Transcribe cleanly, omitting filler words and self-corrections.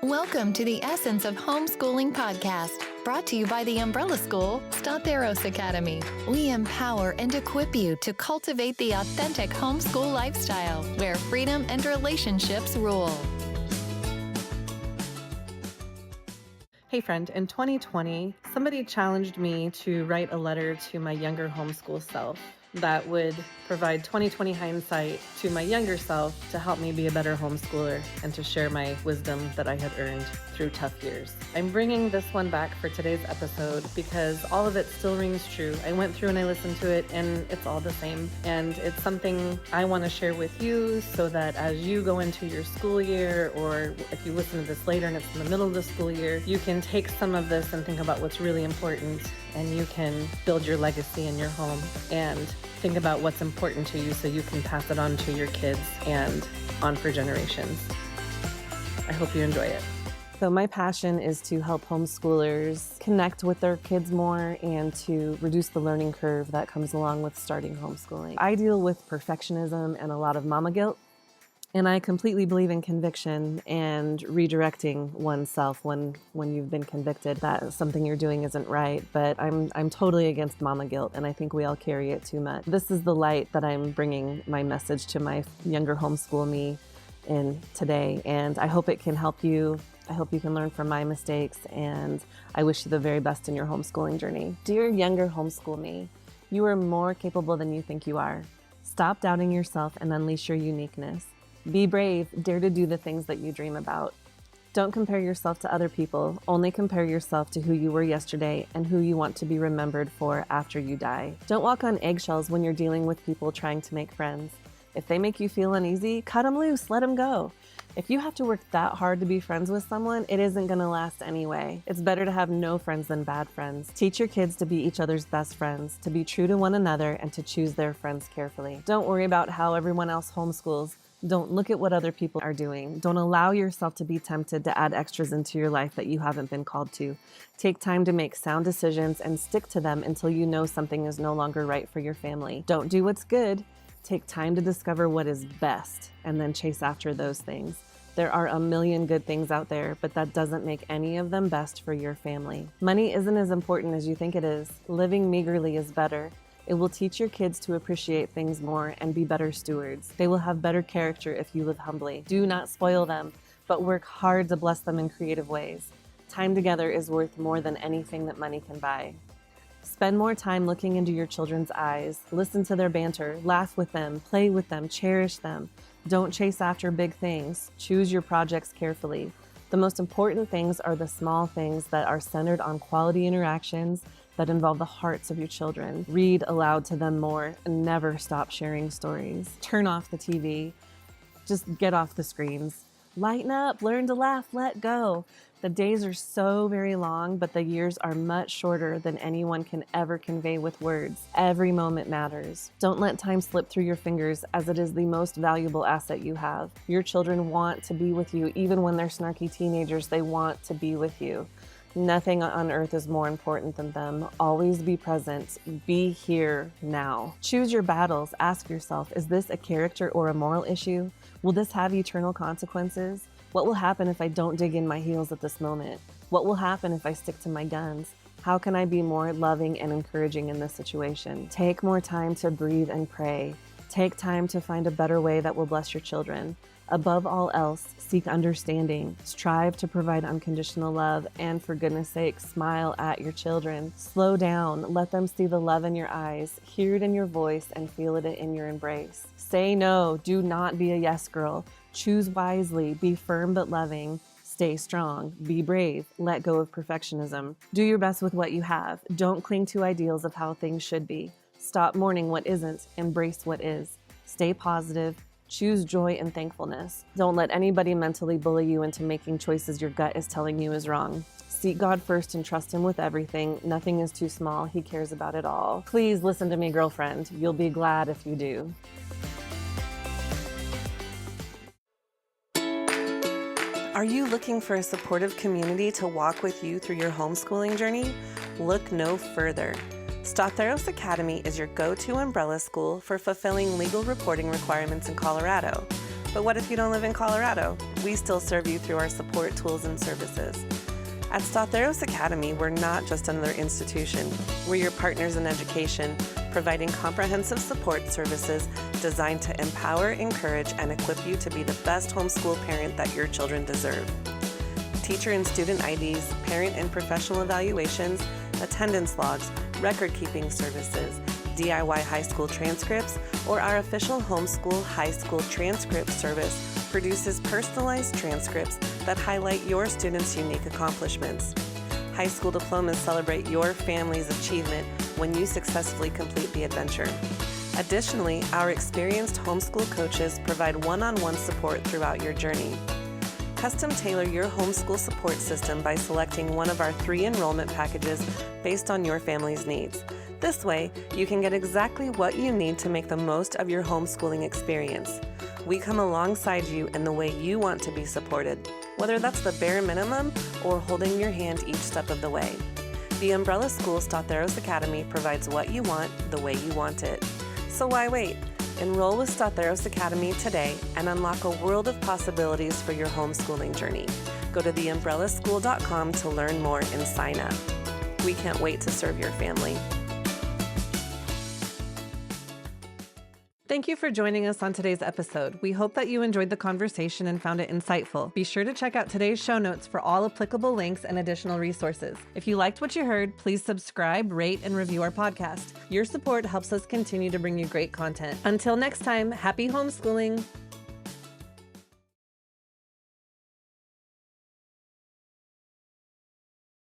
Welcome to the Essence of Homeschooling podcast, brought to you by the umbrella school, Start Academy. We empower and equip you to cultivate the authentic homeschool lifestyle where freedom and relationships rule. Hey friend, in 2020, somebody challenged me to write a letter to my younger homeschool self that would provide 2020 hindsight to my younger self to help me be a better homeschooler and to share my wisdom that I had earned through tough years. I'm bringing this one back for today's episode because all of it still rings true. I went through and I listened to it and it's all the same. And it's something I want to share with you so that as you go into your school year, or if you listen to this later and it's in the middle of the school year, you can take some of this and think about what's really important, and you can build your legacy in your home and think about what's important to you so you can pass it on to your kids and on for generations. I hope you enjoy it. So my passion is to help homeschoolers connect with their kids more and to reduce the learning curve that comes along with starting homeschooling. I deal with perfectionism and a lot of mama guilt, and I completely believe in conviction and redirecting oneself when you've been convicted that something you're doing isn't right. But I'm totally against mama guilt, and I think we all carry it too much. This is the light that I'm bringing my message to my younger homeschool me in today, and I hope it can help you. I hope you can learn from my mistakes, and I wish you the very best in your homeschooling journey. Dear younger homeschool me, you are more capable than you think you are. Stop doubting yourself and unleash your uniqueness. Be brave, dare to do the things that you dream about. Don't compare yourself to other people, only compare yourself to who you were yesterday and who you want to be remembered for after you die. Don't walk on eggshells when you're dealing with people trying to make friends. If they make you feel uneasy, cut them loose, let them go. If you have to work that hard to be friends with someone, it isn't going to last anyway. It's better to have no friends than bad friends. Teach your kids to be each other's best friends, to be true to one another, and to choose their friends carefully. Don't worry about how everyone else homeschools. Don't look at what other people are doing. Don't allow yourself to be tempted to add extras into your life that you haven't been called to. Take time to make sound decisions and stick to them until you know something is no longer right for your family. Don't do what's good. Take time to discover what is best and then chase after those things. There are a million good things out there, but that doesn't make any of them best for your family. Money isn't as important as you think it is. Living meagerly is better. It will teach your kids to appreciate things more and be better stewards. They will have better character if you live humbly. Do not spoil them, but work hard to bless them in creative ways. Time together is worth more than anything that money can buy. Spend more time looking into your children's eyes. Listen to their banter. Laugh with them. Play with them. Cherish them. Don't chase after big things. Choose your projects carefully. The most important things are the small things that are centered on quality interactions that involve the hearts of your children. Read aloud to them more and never stop sharing stories. Turn off the TV. Just get off the screens. Lighten up, learn to laugh, let go. The days are so very long, but the years are much shorter than anyone can ever convey with words. Every moment matters. Don't let time slip through your fingers, as it is the most valuable asset you have. Your children want to be with you. Even when they're snarky teenagers, they want to be with you. Nothing on earth is more important than them. Always be present. Be here now. Choose your battles. Ask yourself, is this a character or a moral issue? Will this have eternal consequences? What will happen if I don't dig in my heels at this moment? What will happen if I stick to my guns? How can I be more loving and encouraging in this situation? Take more time to breathe and pray. Take time to find a better way that will bless your children. Above all else, seek understanding. Strive to provide unconditional love, and for goodness sake, smile at your children. Slow down. Let them see the love in your eyes, hear it in your voice, and feel it in your embrace. Say no. Do not be a yes girl. Choose wisely. Be firm but loving. Stay strong. Be brave. Let go of perfectionism. Do your best with what you have. Don't cling to ideals of how things should be. Stop mourning what isn't. Embrace what is. Stay positive. Choose joy and thankfulness. Don't let anybody mentally bully you into making choices your gut is telling you is wrong. Seek God first and trust Him with everything. Nothing is too small. He cares about it all. Please listen to me, girlfriend. You'll be glad if you do. Are you looking for a supportive community to walk with you through your homeschooling journey? Look no further. Start Academy is your go-to umbrella school for fulfilling legal reporting requirements in Colorado. But what if you don't live in Colorado? We still serve you through our support tools and services. At Start Academy, we're not just another institution. We're your partners in education, providing comprehensive support services designed to empower, encourage, and equip you to be the best homeschool parent that your children deserve. Teacher and student IDs, parent and professional evaluations, attendance logs, record-keeping services, DIY high school transcripts, or our official homeschool high school transcript service produces personalized transcripts that highlight your students' unique accomplishments. High school diplomas celebrate your family's achievement when you successfully complete the adventure. Additionally, our experienced homeschool coaches provide one-on-one support throughout your journey. Custom tailor your homeschool support system by selecting one of our 3 enrollment packages based on your family's needs. This way, you can get exactly what you need to make the most of your homeschooling experience. We come alongside you in the way you want to be supported, whether that's the bare minimum or holding your hand each step of the way. The Umbrella School Start Academy provides what you want the way you want it. So why wait? Enroll with Start Academy today and unlock a world of possibilities for your homeschooling journey. Go to theumbrellaschool.com to learn more and sign up. We can't wait to serve your family. Thank you for joining us on today's episode. We hope that you enjoyed the conversation and found it insightful. Be sure to check out today's show notes for all applicable links and additional resources. If you liked what you heard, please subscribe, rate, and review our podcast. Your support helps us continue to bring you great content. Until next time, happy homeschooling!